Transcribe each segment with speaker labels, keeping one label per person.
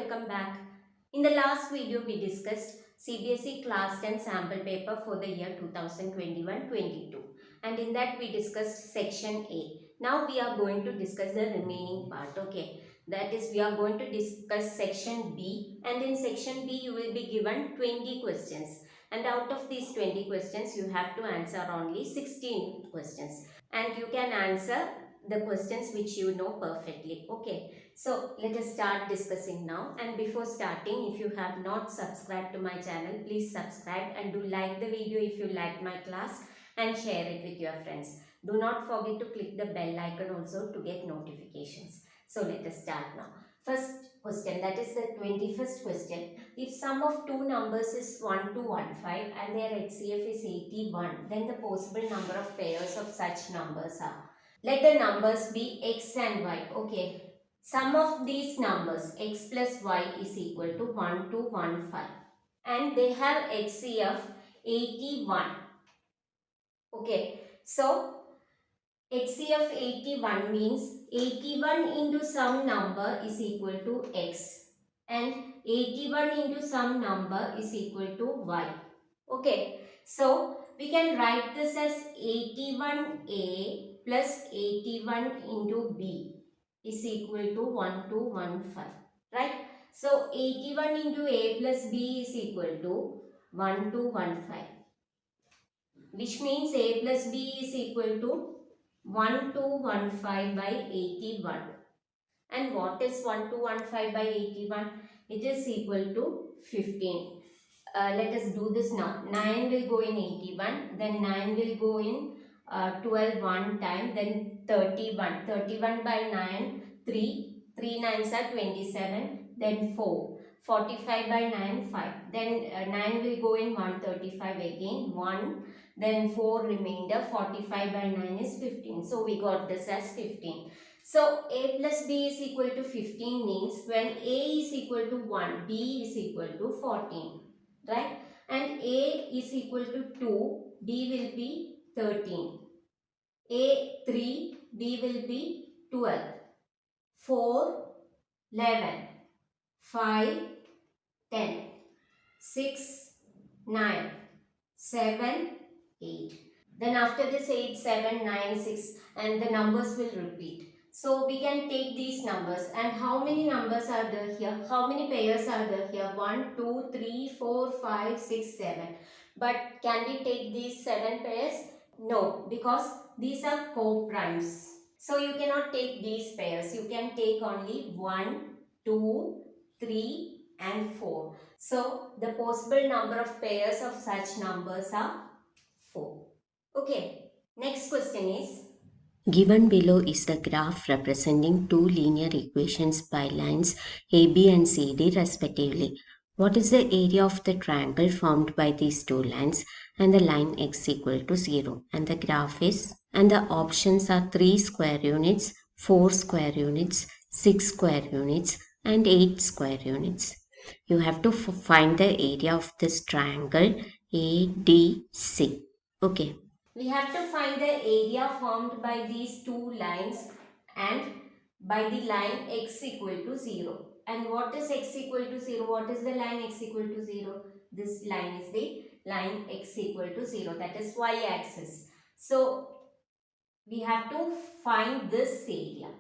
Speaker 1: welcome back. In the last video we discussed CBSE Class 10 sample paper for the year 2021-22 and in that we discussed section A. Now we are going to discuss the remaining part, okay. That is, we are going to discuss section B, and in section B you will be given 20 questions, and out of these 20 questions you have to answer only 16 questions, and you can answer the questions which you know perfectly, okay. So let us start discussing now, and before starting, if you have not subscribed to my channel, please subscribe and do like the video if you like my class and share it with your friends. Do not forget to click the bell icon also to get notifications. So let us start now. First question, that is the 21st question. If sum of two numbers is 1 to 15 and their HCF is 81, then the possible number of pairs of such numbers are. Let the numbers be x and y, okay. Sum of these numbers x plus y is equal to 1 to 15 and they have HCF 81. Okay, so HCF 81 means 81 into some number is equal to x and 81 into some number is equal to y. Okay, so we can write this as 81a plus 81 into b is equal to 1215, right? So 81 into a plus b is equal to 1215, which means a plus b is equal to 1215 by 81. And what is 1215 by 81? It is equal to 15. Let us do this now. 9 will go in 81, then 9 will go in 12 one time, then 31. 31 by 9, 3. 3 nines are 27, then 4. 45 by 9, 5. Then 9 will go in 135 again, 1. Then 4 remainder, 45 by 9 is 15. So we got this as 15. So a plus b is equal to 15 means when a is equal to 1, b is equal to 14. Right, and a is equal to 2, b will be 13, a 3, b will be 12, 4, 11, 5, 10, 6, 9, 7, 8. Then after this 8, 7, 9, 6 and the numbers will repeat. So we can take these numbers, and how many numbers are there here? How many pairs are there here? 1, 2, 3, 4, 5, 6, 7. But can we take these 7 pairs? No, because these are co-primes. So you cannot take these pairs. You can take only 1, 2, 3 and 4. So the possible number of pairs of such numbers are 4. Okay. Next question is,
Speaker 2: given below is the graph representing two linear equations by lines AB and CD respectively. What is the area of the triangle formed by these two lines and the line x equal to 0? And the graph is, and the options are 3 square units, 4 square units, 6 square units and 8 square units. You have to find the area of this triangle ADC. Okay.
Speaker 1: we have to find the area formed by these two lines and by the line x equal to 0. And what is x equal to 0? What is the line x equal to 0? This line is the line x equal to 0. That is y axis. So we have to find this area.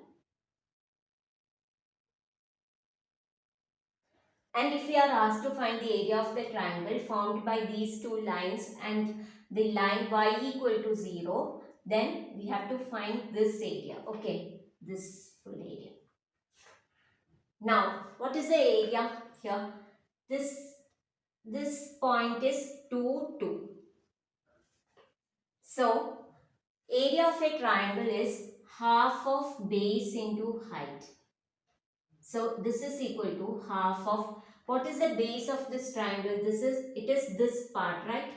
Speaker 1: And if we are asked to find the area of the triangle formed by these two lines and the line y equal to 0, then we have to find this area. Okay, this full area. Now, what is the area here? This point is 2, 2. So, area of a triangle is half of base into height. So, this is equal to half of, what is the base of this triangle? It is this part, right?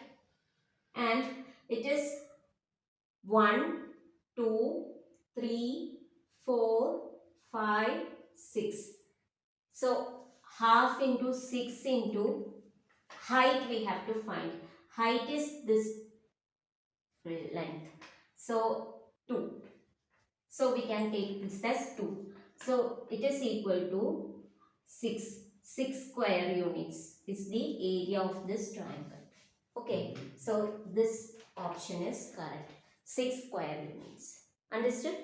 Speaker 1: And it is 1, 2, 3, 4, 5, 6. So, half into 6 into height we have to find. Height is this length. So, 2. So, we can take this as 2. So, it is equal to 6. 6 square units is the area of this triangle. Okay, so this option is correct. 6 square units. Understood?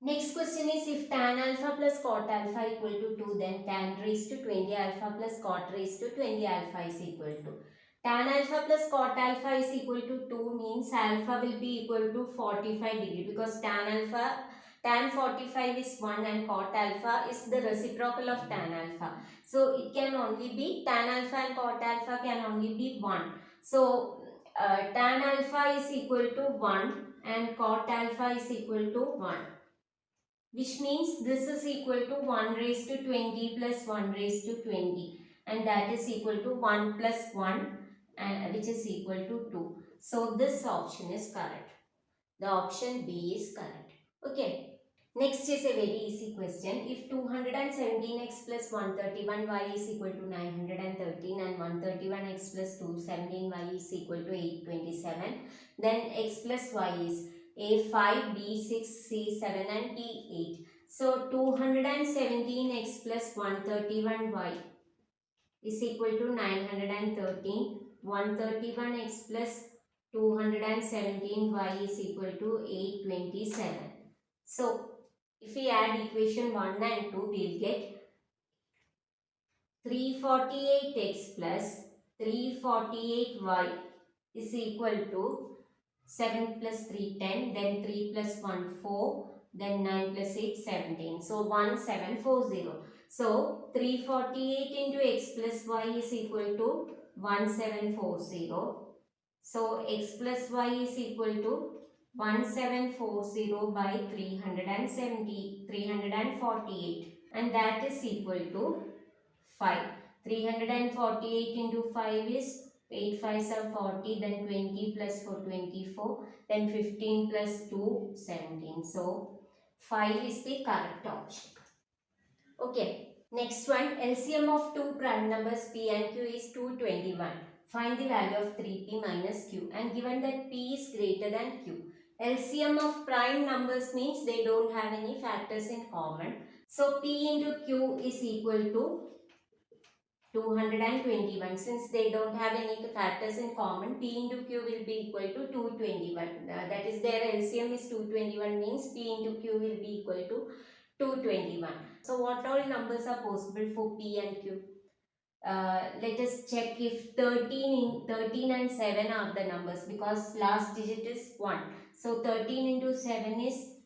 Speaker 1: Next question is, if tan alpha plus cot alpha equal to 2, then tan raised to 20 alpha plus cot raised to 20 alpha is equal to. Tan alpha plus cot alpha is equal to 2 means alpha will be equal to 45 degree, because tan 45 is 1 and cot alpha is the reciprocal of tan alpha. So it can only be, tan alpha and cot alpha can only be 1. So tan alpha is equal to 1 and cot alpha is equal to 1. Which means this is equal to 1 raised to 20 plus 1 raised to 20, and that is equal to 1 plus 1, and which is equal to 2. So this option is correct. The option B is correct. Okay. Next is a very easy question. If 217x plus 131y is equal to 913 and 131x plus 217y is equal to 827, then x plus y is A5, B6, C7 and D8. So 217x plus 131y is equal to 913. 131x plus 217y is equal to 827. So if we add equation 1 and 2, we will get 348x plus 348y is equal to 7 plus 3 10, then 3 plus 1 4, then 9 plus 8 17. So 1740. So 348 into x plus y is equal to 1740. So x plus y is equal to 1740 by 348, and that is equal to 5. 348 into 5 is 8 5s are 40, then 20 plus 4 24, then 15 plus 2 17. So 5 is the correct option. Okay, next one, LCM of two prime numbers p and q is 221. Find the value of 3p minus q, and given that p is greater than q. LCM of prime numbers means they don't have any factors in common. So p into q is equal to 221. Since they don't have any factors in common, p into q will be equal to 221. That is, their LCM is 221 means p into q will be equal to 221. So what all numbers are possible for p and q? Let us check if 13 and 7 are the numbers, because last digit is 1. So 13 into 7 is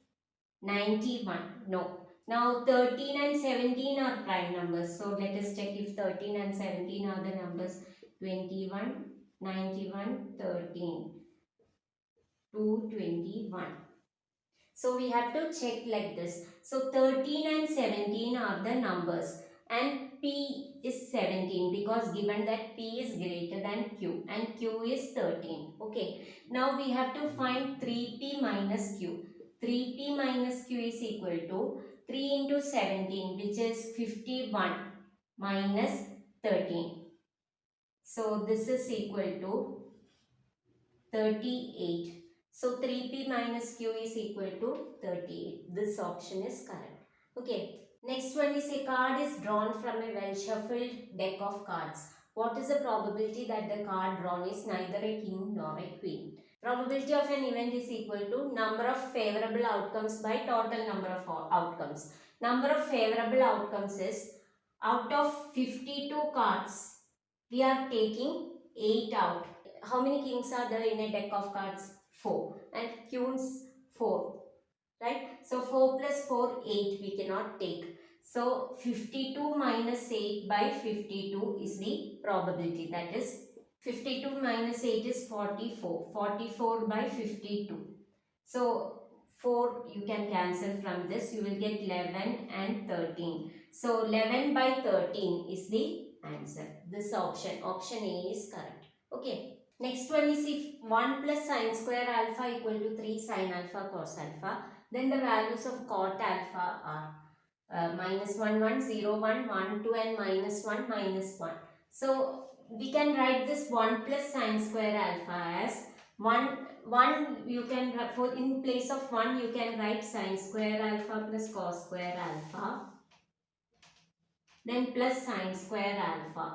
Speaker 1: 91. No. Now 13 and 17 are prime numbers. So let us check if 13 and 17 are the numbers. 21, 91, 13, 221. So we have to check like this. So 13 and 17 are the numbers, and P is 17, because given that P is greater than Q and Q is 13. Okay. Now we have to find 3P minus Q. 3P minus Q is equal to 3 into 17, which is 51, minus 13. So this is equal to 38. So 3p minus q is equal to 38. This option is correct. Okay. Next one is, a card is drawn from a well shuffled deck of cards. What is the probability that the card drawn is neither a king nor a queen? Probability of an event is equal to number of favorable outcomes by total number of outcomes. Number of favorable outcomes is, out of 52 cards, we are taking 8 out. How many kings are there in a deck of cards? 4. And queens 4. Right? So 4 plus 4, 8 we cannot take. So 52 minus 8 by 52 is the probability. That is, 52 minus 8 is 44. 44 by 52. So 4 you can cancel from this. You will get 11 and 13. So 11 by 13 is the answer. This option A is correct. Okay. Next one is, if 1 plus sine square alpha equal to 3 sine alpha cos alpha, then the values of cot alpha are minus 1, 1, 0, 1, 1, 2 and minus 1, minus 1. So we can write this 1 plus sine square alpha as 1 you can, for in place of 1 you can write sine square alpha plus cos square alpha then plus sine square alpha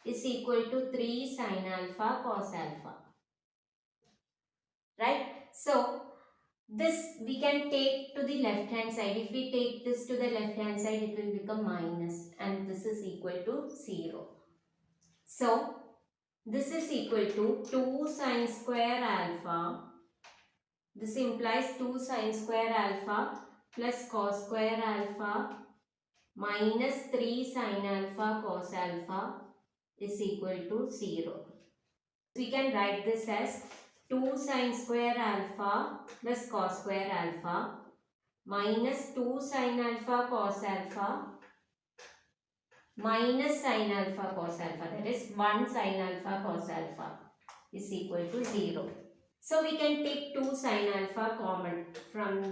Speaker 1: is equal to 3 sine alpha cos alpha. Right? So, this we can take to the left hand side. If we take this to the left hand side, it will become minus and this is equal to 0. So, this is equal to 2 sine square alpha. This implies 2 sine square alpha plus cos square alpha minus 3 sine alpha cos alpha is equal to 0. We can write this as 2 sine square alpha plus cos square alpha minus 2 sine alpha cos alpha minus sine alpha cos alpha, that is 1 sine alpha cos alpha is equal to 0. So we can take 2 sine alpha common from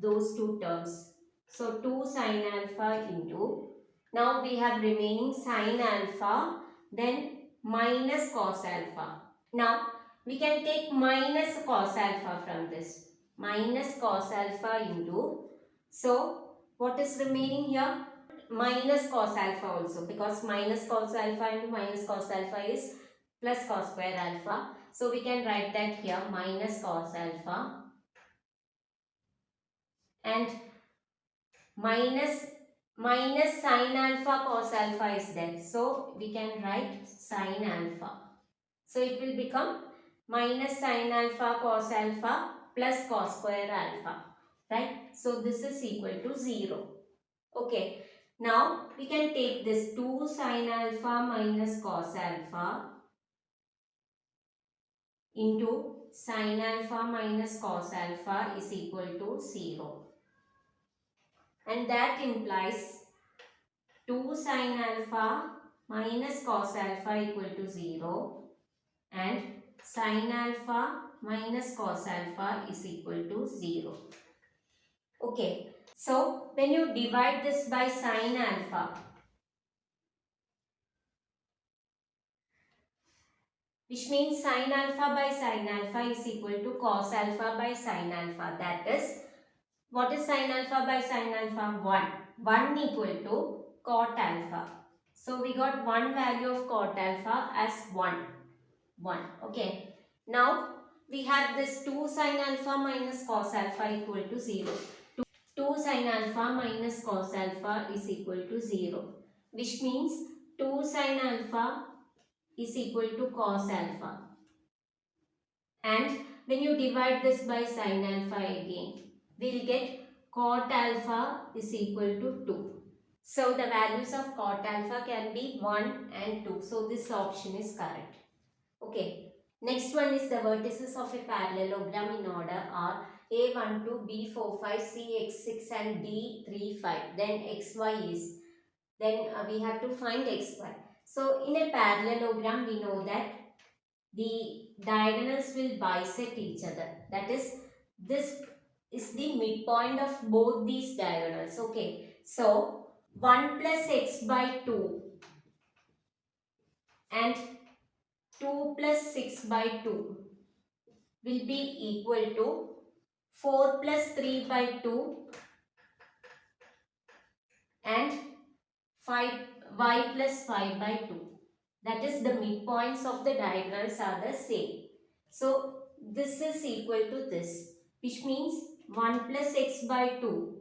Speaker 1: those two terms. So 2 sine alpha into, now we have remaining sine alpha, then minus cos alpha. Now we can take minus cos alpha from this. Minus cos alpha into, so what is remaining here? Minus cos alpha also, because minus cos alpha into minus cos alpha is plus cos square alpha. So we can write that here minus cos alpha and minus sine alpha cos alpha is there. So we can write sine alpha. So it will become minus sine alpha cos alpha plus cos square alpha. Right? So this is equal to 0. Okay. Now we can take this 2 sine alpha minus cos alpha into sine alpha minus cos alpha is equal to 0. And that implies 2 sine alpha minus cos alpha equal to 0 and sine alpha minus cos alpha is equal to 0. Okay. So when you divide this by sine alpha, which means sine alpha by sine alpha is equal to cos alpha by sine alpha. That is, what is sine alpha by sine alpha? 1. 1 equal to cot alpha. So we got one value of cot alpha as 1. 1. Okay. Now we have this 2 sine alpha minus cos alpha equal to 0. 2 sine alpha minus cos alpha is equal to 0. Which means 2 sine alpha is equal to cos alpha. And when you divide this by sine alpha again, we'll get cot alpha is equal to 2. So the values of cot alpha can be 1 and 2. So this option is correct. Okay. Next one is the vertices of a parallelogram in order are A12, B45, CX6 and D35. Then XY is, then we have to find XY. So in a parallelogram we know that the diagonals will bisect each other. That is, this is the midpoint of both these diagonals. Okay. So 1 plus x by 2 and 2 plus 6 by 2 will be equal to 4 plus 3 by 2 and 5 y plus 5 by 2. That is, the midpoints of the diagonals are the same. So this is equal to this, which means 1 plus x by 2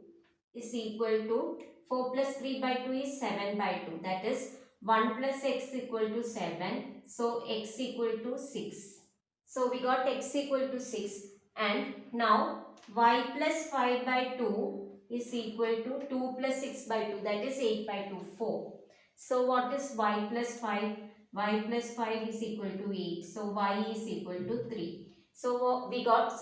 Speaker 1: is equal to 4 plus 3 by 2 is 7 by 2. That is, 1 plus x equal to 7. So x equal to 6. So we got x equal to 6 and now y plus 5 by 2 is equal to 2 plus 6 by 2, that is 8 by 2, 4. So what is y plus 5? Y plus 5 is equal to 8. So y is equal to 3. So we got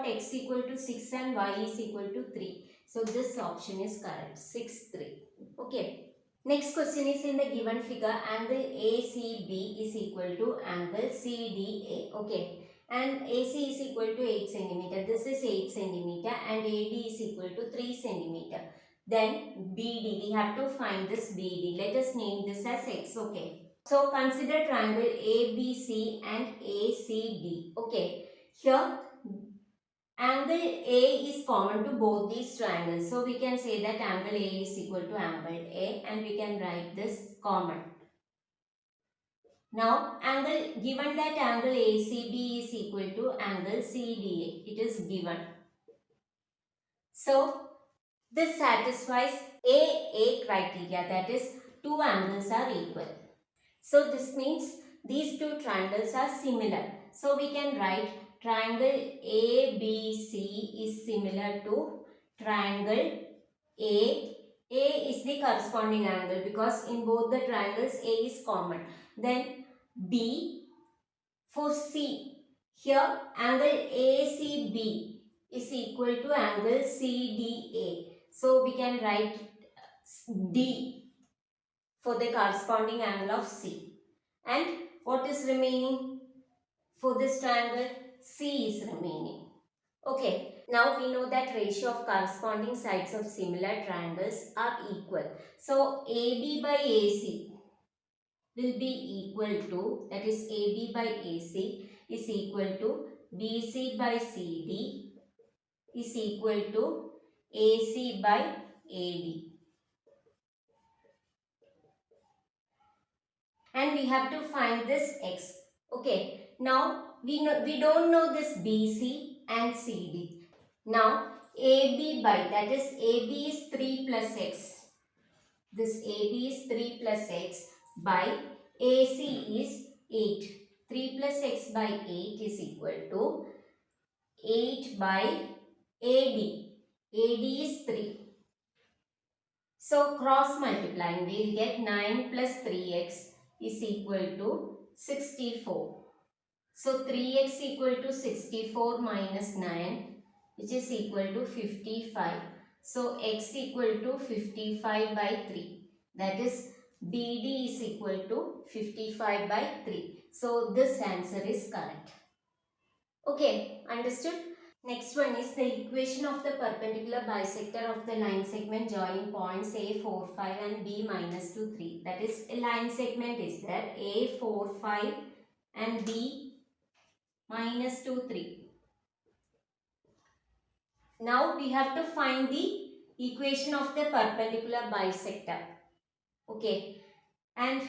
Speaker 1: x equal to 6 and y is equal to 3. So this option is correct, 6, 3. Okay. Next question is, in the given figure, angle ACB is equal to angle CDA. Okay. And AC is equal to 8 cm. This is 8 cm and AD is equal to 3 cm. Then BD, we have to find this BD. Let us name this as X. Okay. So consider triangle ABC and ACD. Okay. Here Angle A is common to both these triangles. So we can say that angle A is equal to angle A, and we can write this common. Now, given that angle ACB is equal to angle CDA, it is given. So, this satisfies AA criteria, that is, two angles are equal. So, this means these two triangles are similar. So, we can write triangle ABC is similar to triangle A. A is the corresponding angle because in both the triangles A is common. Then B for C. Here angle ACB is equal to angle CDA. So we can write D for the corresponding angle of C. And what is remaining for this triangle? C is remaining. Okay, now we know that ratio of corresponding sides of similar triangles are equal. So AB by AC will be equal to, that is AB by AC is equal to BC by CD is equal to AC by AD. And we have to find this X. Okay, now we don't know this BC and CD. Now AB by, that is AB is 3 plus X. This AB is 3 plus X by AC is 8. 3 plus X by 8 is equal to 8 by AD. AD is 3. So cross multiplying, we will get 9 plus 3x is equal to 64. So 3x equal to 64 minus 9, which is equal to 55. So x equal to 55 by 3. That is BD is equal to 55 by 3. So this answer is correct. Okay, understood? Next one is the equation of the perpendicular bisector of the line segment joining points A 4, 5 and B minus 2, 3. That is, a line segment is there, A 4, 5 and B minus 2, 3. Now we have to find the equation of the perpendicular bisector. Okay, and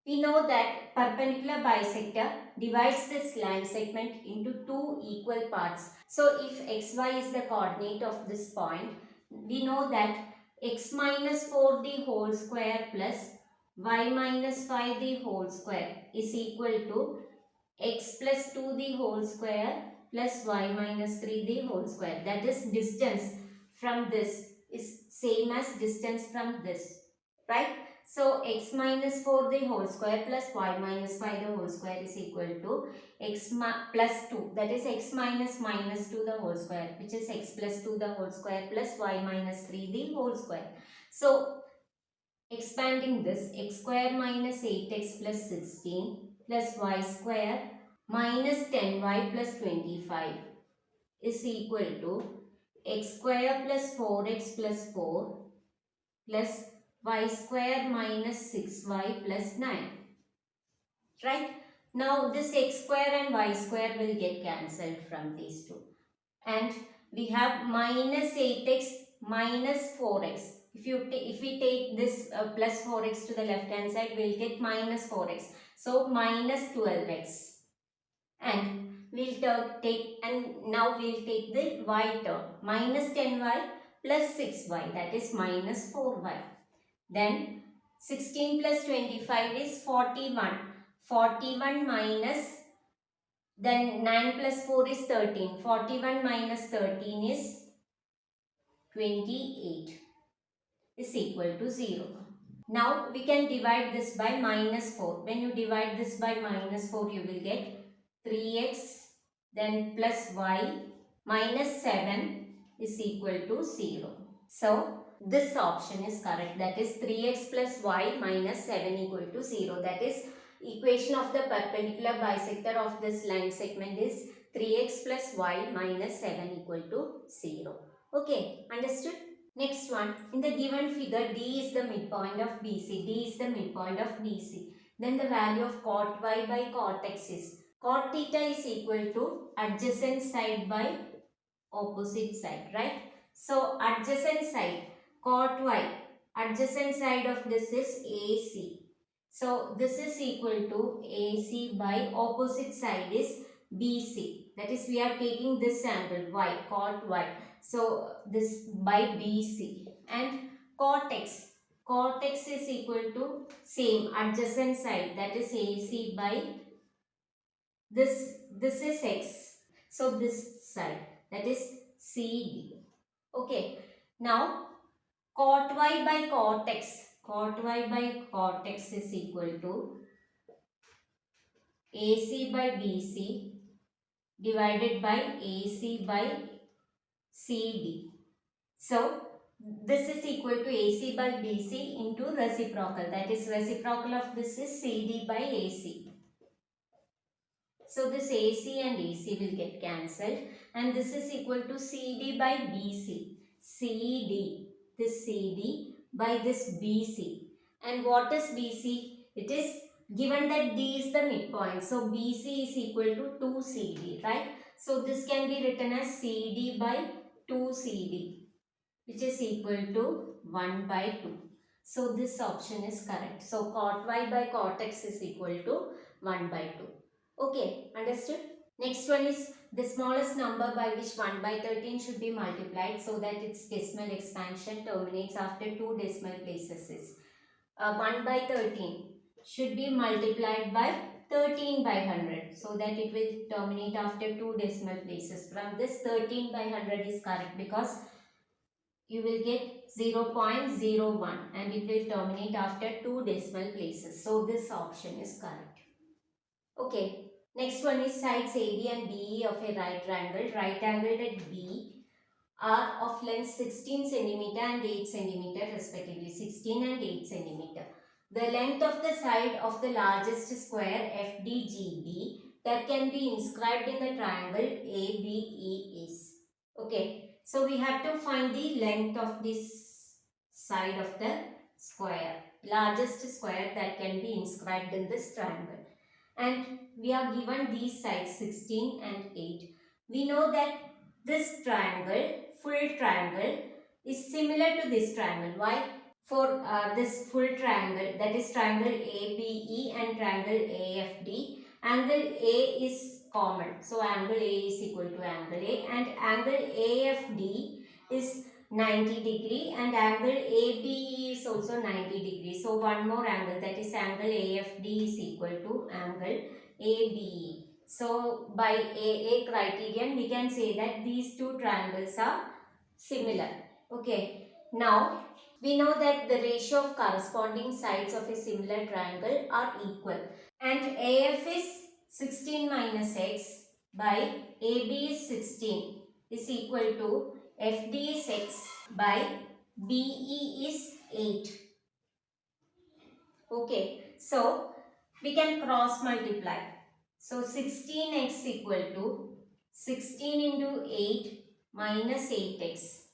Speaker 1: we know that perpendicular bisector divides this line segment into two equal parts. So if xy is the coordinate of this point, we know that x minus 4 the whole square plus y minus 5 the whole square is equal to x plus 2 the whole square plus y minus 3 the whole square. That is, distance from this is same as distance from this, right? So x minus 4 the whole square plus y minus 5 the whole square is equal to x plus 2, that is x minus 2 the whole square, which is x plus 2 the whole square plus y minus 3 the whole square. So expanding this, x square minus 8x plus 16 plus y square minus 10y plus 25 is equal to x square plus 4x plus 4 plus y square minus 6y plus 9. Right? Now this x square and y square will get cancelled from these two. And we have minus 8x minus 4x. If we take this plus 4x to the left hand side, we'll get minus 4x. So minus 12x. And now we'll take the y term, minus 10y plus 6y, that is minus 4y. Then 16 plus 25 is 41. 41 minus, then 9 plus 4 is 13. 41 minus 13 is 28 is equal to 0. Now we can divide this by minus 4. When you divide this by minus 4, you will get 3x then plus y minus 7 is equal to 0. So this option is correct, that is 3x plus y minus 7 equal to 0. That is, equation of the perpendicular bisector of this line segment is 3x plus y minus 7 equal to 0. Okay, understood? Next one, in the given figure, D is the midpoint of BC. D is the midpoint of BC. Then the value of cot y by cot x is Cot theta is equal to adjacent side by opposite side, right? So adjacent side, cot y, adjacent side of this is AC. So this is equal to AC by opposite side is BC. That is, we are taking this angle y, cot y. So this by BC. And cot x, cot x is equal to same adjacent side, that is AC by this is x, so this side, that is CD. Okay, now cot y by cot x, cot y by cot x is equal to AC by BC divided by AC by CD. So this is equal to AC by BC into reciprocal, that is reciprocal of this is CD by AC. So this AC and AC will get cancelled, and this is equal to CD by BC. CD, this CD by this BC. And what is BC? It is given that D is the midpoint. So BC is equal to 2CD, right? So this can be written as CD by 2CD, which is equal to 1 by 2. So this option is correct. So cot y by cot x is equal to 1 by 2. Okay, understood? Next one is the smallest number by which 1 by 13 should be multiplied so that its decimal expansion terminates after 2 decimal places is 1 by 13 should be multiplied by 13 by 100 so that it will terminate after 2 decimal places. From this 13 by 100 is correct because you will get 0.01 and it will terminate after 2 decimal places. So this option is correct. Okay, next one is sides AB and BE of a right triangle. Right angled at B are of length 16 cm and 8 cm respectively, 16 and 8 cm. The length of the side of the largest square FDGB that can be inscribed in the triangle ABE is. Okay, so we have to find the length of this side of the square, largest square that can be inscribed in this triangle. And we are given these sides 16 and 8. We know that this triangle, full triangle, is similar to this triangle. Why? For this full triangle, that is triangle ABE and triangle AFD, angle A is common. So angle A is equal to angle A, and angle AFD is 90 degree and angle ABE is also 90 degree. So one more angle, that is angle AFD is equal to angle ABE. So by AA criterion we can say that these two triangles are similar. Okay, now we know that the ratio of corresponding sides of a similar triangle are equal, and AF is 16 minus x by AB is 16 is equal to FD is x by BE is 8. Okay, so we can cross multiply. So 16x equal to 16 into 8 minus 8x.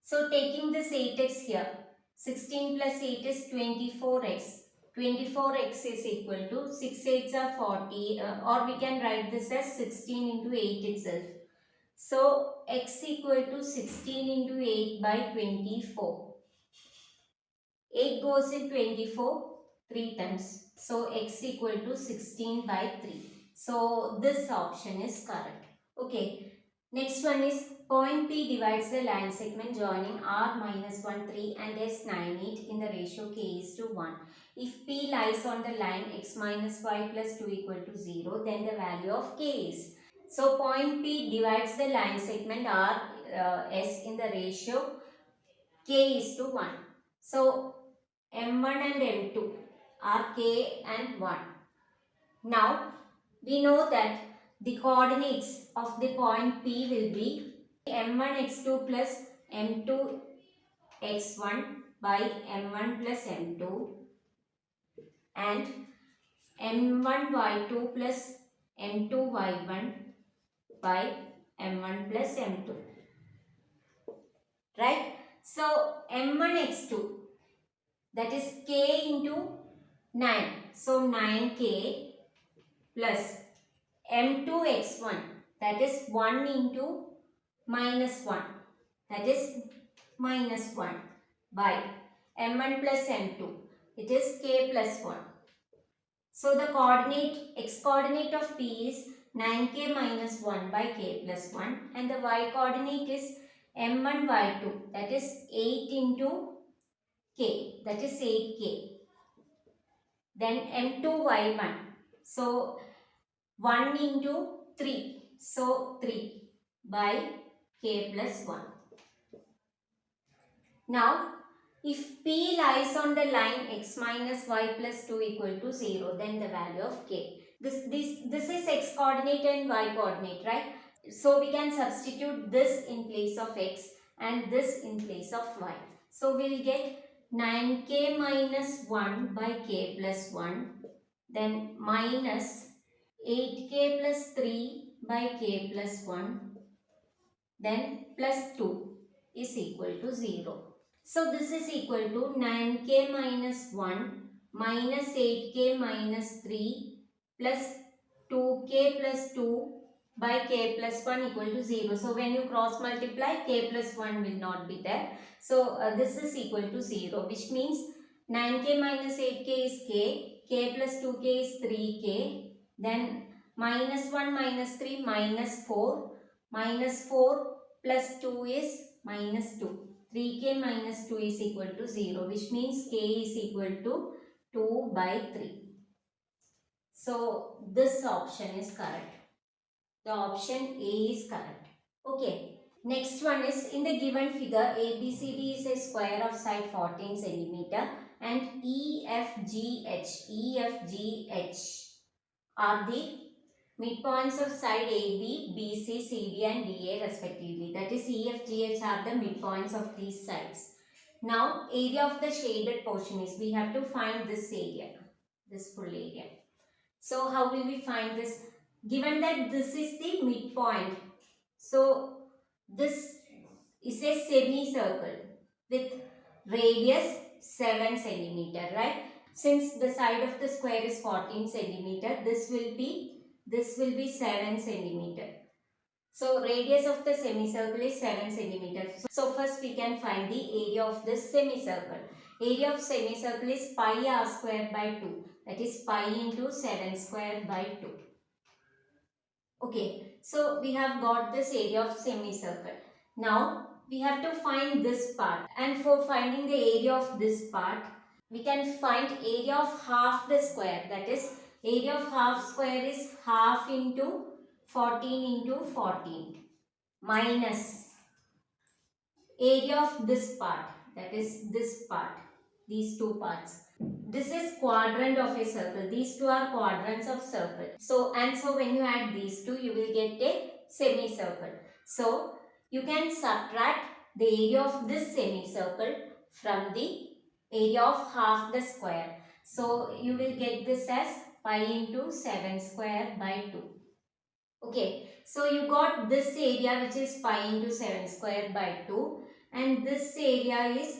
Speaker 1: So taking this 8x here, 16 plus 8 is 24x. 24x is equal to 6 8s are 40, or we can write this as 16 into 8 itself. So x equal to 16 into 8 by 24. 8 goes in 24 3 times. So x equal to 16 by 3. So this option is correct. Okay. Next one is point P divides the line segment joining R minus 1 3 and S 9 8 in the ratio K is to 1. If P lies on the line x minus 5 plus 2 equal to 0, then the value of K is. So point P divides the line segment R S in the ratio K is to 1. So M1 and M2 are K and 1. Now we know that the coordinates of the point P will be M1 x2 plus M2 x1 by M1 plus M2 and M1 y2 plus M2 y1 by M1 plus M2. Right? So M1 x2, that is K into 9. So 9K plus m2x1, that is 1 into minus 1, that is minus 1, by m1 plus m2, it is k plus 1. So the coordinate, x coordinate of p is 9k minus 1 by k plus 1, and the y coordinate is m1 y2, that is 8 into k, that is 8k. Then m2 y1, so 1 into 3, so 3 by k plus 1. Now, if p lies on the line x minus y plus 2 equal to 0, then the value of k. This is x coordinate and y coordinate, right? So we can substitute this in place of x and this in place of y. So we'll get 9k minus 1 by k plus 1, then minus 8k plus 3 by k plus 1, then plus 2 is equal to 0. So this is equal to 9k minus 1 minus 8k minus 3 plus 2k plus 2 by k plus 1 equal to 0. So when you cross multiply, k plus 1 will not be there. So this is equal to 0, which means 9k minus 8k is k plus 2k is 3k, then minus 1 minus 3 minus 4 plus 2 is minus 2. 3k minus 2 is equal to 0, which means k is equal to 2 by 3. So this option is correct. The option A is correct. Okay. Next one is, in the given figure, ABCD is a square of side 14 cm and EFGH are the midpoints of side AB, BC, CD and DA respectively. That is, EFGH are the midpoints of these sides. Now, area of the shaded portion is, we have to find this area, this full area. So, how will we find this? Given that this is the midpoint, so this is a semicircle with radius 7 cm, right? Since the side of the square is 14 cm, this will be 7 cm. So radius of the semicircle is 7 cm. So first we can find the area of this semicircle. Area of semicircle is pi r square by 2. That is pi into 7 square by 2. Okay, so we have got this area of semicircle. Now we have to find this part, and for finding the area of this part, we can find area of half the square. That is, area of half square is half into 14 into 14 minus area of this part, that is this part, these two parts. This is quadrant of a circle. These two are quadrants of circle. So when you add these two, you will get a semicircle. So you can subtract the area of this semicircle from the area of half the square. So you will get this as pi into 7 square by 2. Okay, so you got this area which is pi into 7 square by 2, and this area is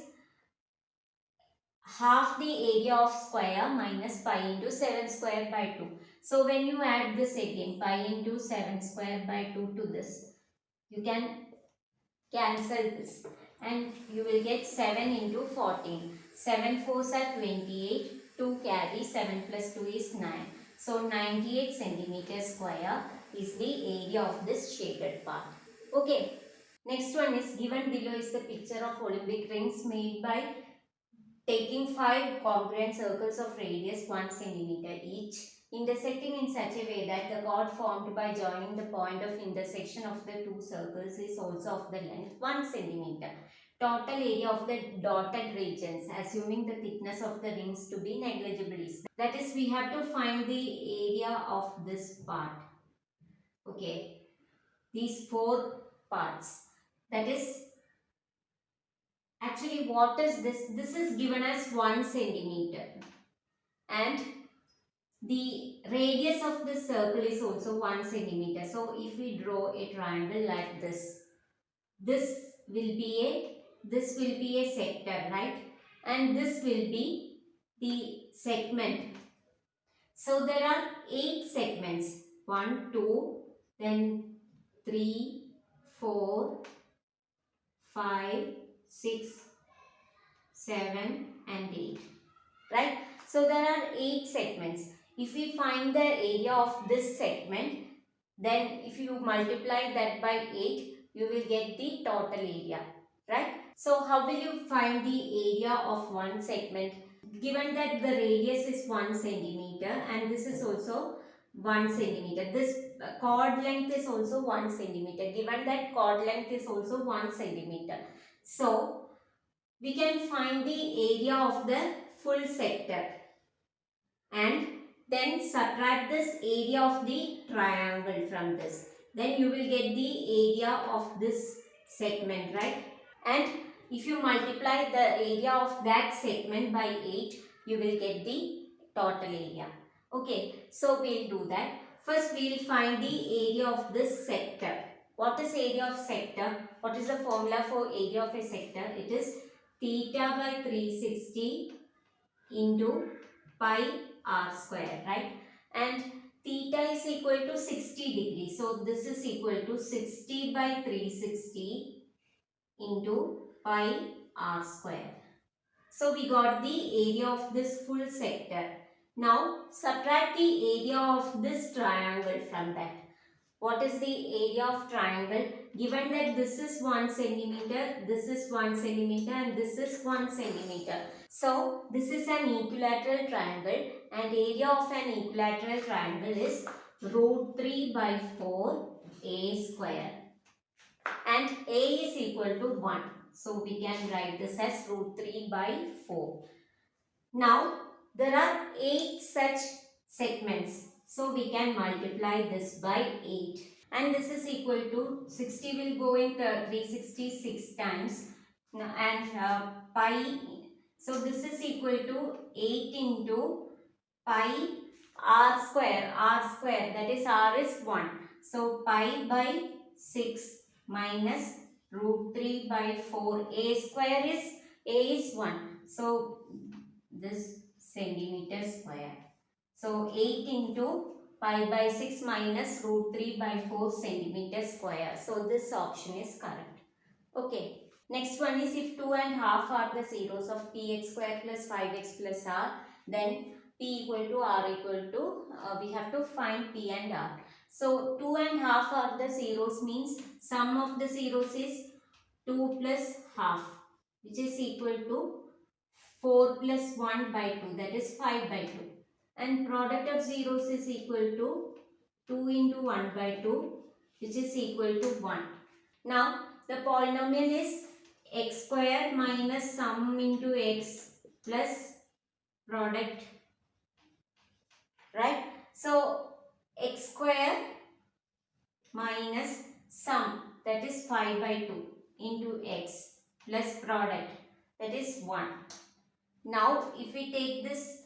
Speaker 1: half the area of square minus pi into 7 square by 2. So when you add this again, pi into 7 square by 2 to this, you can cancel this and you will get 7 into 14. 7 4s are 28, 2 carry, 7 plus 2 is 9. So 98 centimeters square is the area of this shaded part. Okay. Next one is, given below is the picture of Olympic rings made by taking 5 congruent circles of radius 1 cm each, intersecting in such a way that the chord formed by joining the point of intersection of the two circles is also of the length 1 cm. Total area of the dotted regions, assuming the thickness of the rings to be negligible, is, that is, we have to find the area of this part. Okay, these 4 parts. That is, actually, what is this? This is given as 1 centimeter, and the radius of this circle is also 1 centimeter. So if we draw a triangle like this will be a sector, right? And this will be the segment. So there are 8 segments. 1, 2, then 3, 4, 5, 6, 7 and 8. Right? So there are 8 segments. If we find the area of this segment, then if you multiply that by 8, you will get the total area. Right? So how will you find the area of one segment? Given that the radius is 1 centimeter and this is also 1 centimeter. This chord length is also 1 centimeter. Given that chord length is also 1 centimeter. So we can find the area of the full sector and then subtract this area of the triangle from this. Then you will get the area of this segment, right? And if you multiply the area of that segment by 8, you will get the total area. Okay, so we'll do that. First, we'll find the area of this sector. What is area of sector? What is the formula for area of a sector? It is theta by 360 into pi r square, right? And theta is equal to 60 degrees. So this is equal to 60 by 360 into pi r square. So we got the area of this full sector. Now subtract the area of this triangle from that. What is the area of triangle? Given that this is 1 centimeter, this is 1 centimeter and this is 1 centimeter. So this is an equilateral triangle and area of an equilateral triangle is root 3 by 4 a square. And a is equal to 1. So we can write this as root 3 by 4. Now there are 8 such segments. So we can multiply this by 8. And this is equal to 60 will go in 366 times. And pi. So this is equal to 8 into pi r square. R square, that is r is 1. So pi by 6 minus root 3 by 4. A square is, a is 1. So this centimeter square. So 8 into pi by 6 minus root 3 by 4 centimeter square. So this option is correct. Okay. Next one is if 2 and half are the zeros of px square plus 5x plus r, then p equal to r equal to, we have to find p and r. So 2 and half are the zeros means sum of the zeros is 2 plus half, which is equal to 4 plus 1 by 2, that is 5 by 2. And product of zeros is equal to 2 into 1 by 2, which is equal to 1. Now the polynomial is x square minus sum into x plus product, right? So x square minus sum, that is 5 by 2 into x plus product, that is 1. Now if we take this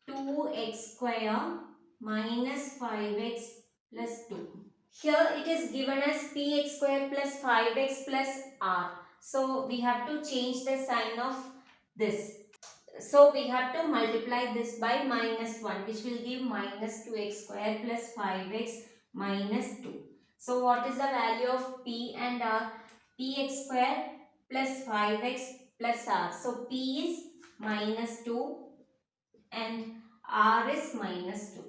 Speaker 1: 2x square minus 5x plus 2. Here it is given as px square plus 5x plus r. So we have to change the sign of this. So we have to multiply this by minus 1, which will give minus 2x square plus 5x minus 2. So what is the value of p and r? Px square plus 5x plus r. So p is minus 2 and r is minus 2.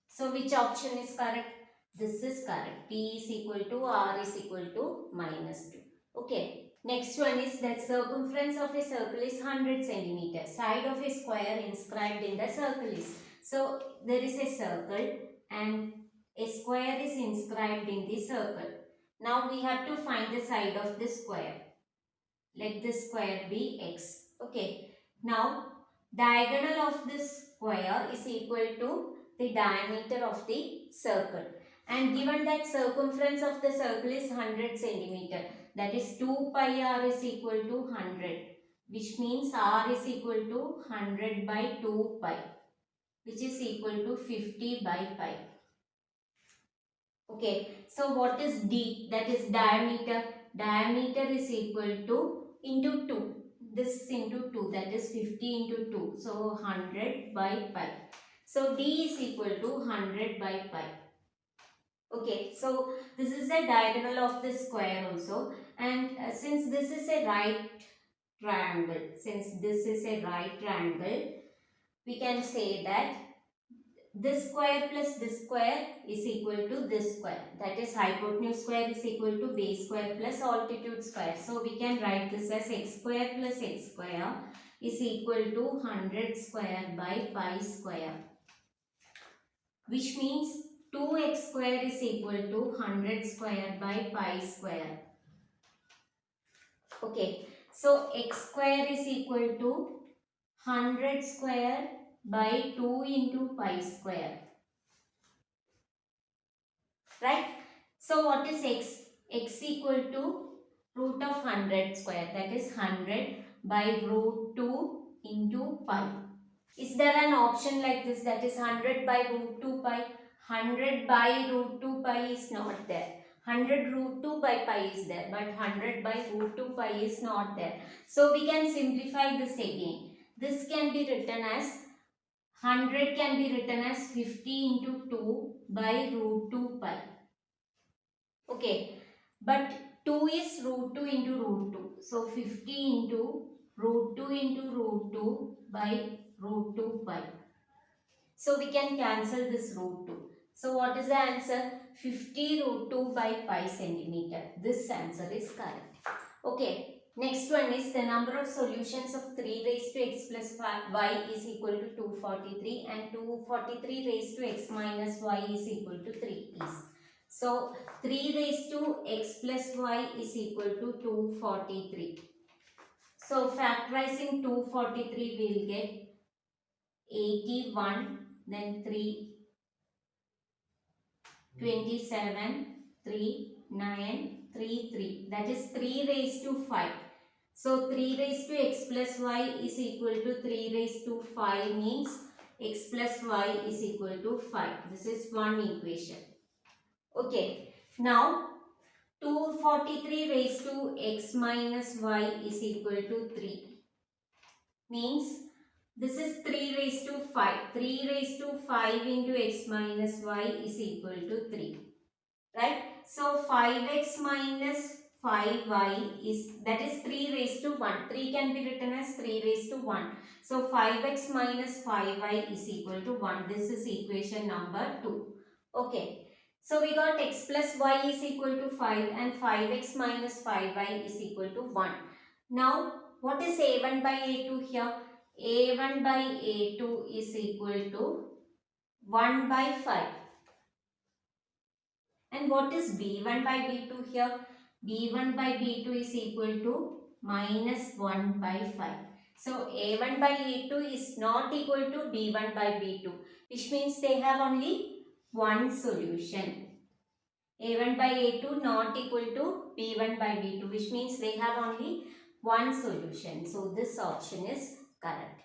Speaker 1: So which option is correct? This is correct. P is equal to r is equal to minus 2. Okay. Next one is that circumference of a circle is 100 centimeters. Side of a square inscribed in the circle is. So there is a circle and a square is inscribed in the circle. Now we have to find the side of the square. Let this square be x. Okay. Now diagonal of this square is equal to the diameter of the circle. And given that circumference of the circle is 100 centimeter, that is 2 pi r is equal to 100, which means r is equal to 100 by 2 pi, which is equal to 50 by pi. Okay, so what is d? That is diameter. Diameter is equal to into 2. This into 2, that is 50 into 2. So 100 by pi. So D is equal to 100 by pi. Okay, so this is the diagonal of the square also, and since this is a right triangle, we can say that this square plus this square is equal to this square. That is hypotenuse square is equal to base square plus altitude square. So we can write this as x square plus x square is equal to 100 square by pi square, which means 2x square is equal to 100 square by pi square. Okay, so x square is equal to 100 square by 2 into pi square. Right? So what is x? X equal to root of 100 square, that is 100 by root 2 into pi. Is there an option like this, that is 100 by root 2 pi? 100 by root 2 pi is not there. 100 root 2 by pi is there, but 100 by root 2 pi is not there. So we can simplify this again. This can be written as 100 can be written as 50 into 2 by root 2 pi. Okay, but 2 is root 2 into root 2. So 50 into root 2 into root 2 by root 2 pi. So we can cancel this root 2. So what is the answer? 50 root 2 by pi centimeter. This answer is correct. Okay. Next one is the number of solutions of 3 raised to x plus y is equal to 243 and 243 raised to x minus y is equal to 3 is. So 3 raised to x plus y is equal to 243. So factorizing 243 will get 81, then 3, 27, 3, 9, 3, 3. That is 3 raised to 5. So 3 raised to x plus y is equal to 3 raised to 5 means x plus y is equal to 5. This is one equation. Okay. Now 243 raised to x minus y is equal to 3. Means this is 3 raised to 5. 3 raised to 5 into x minus y is equal to 3. Right? So 5x minus 5y is, that is 3 raised to 1. 3 can be written as 3 raised to 1. So 5x minus 5y is equal to 1. This is equation number 2. Okay. So we got x plus y is equal to 5 and 5x minus 5y is equal to 1. Now what is a1 by a2 here? a1 by a2 is equal to 1 by 5. And what is b1 by b2 here? b1 by b2 is equal to minus 1 by 5. So a1 by a2 is not equal to b1 by b2, which means they have only one solution. a1 by a2 not equal to b1 by b2, which means they have only one solution. So this option is correct.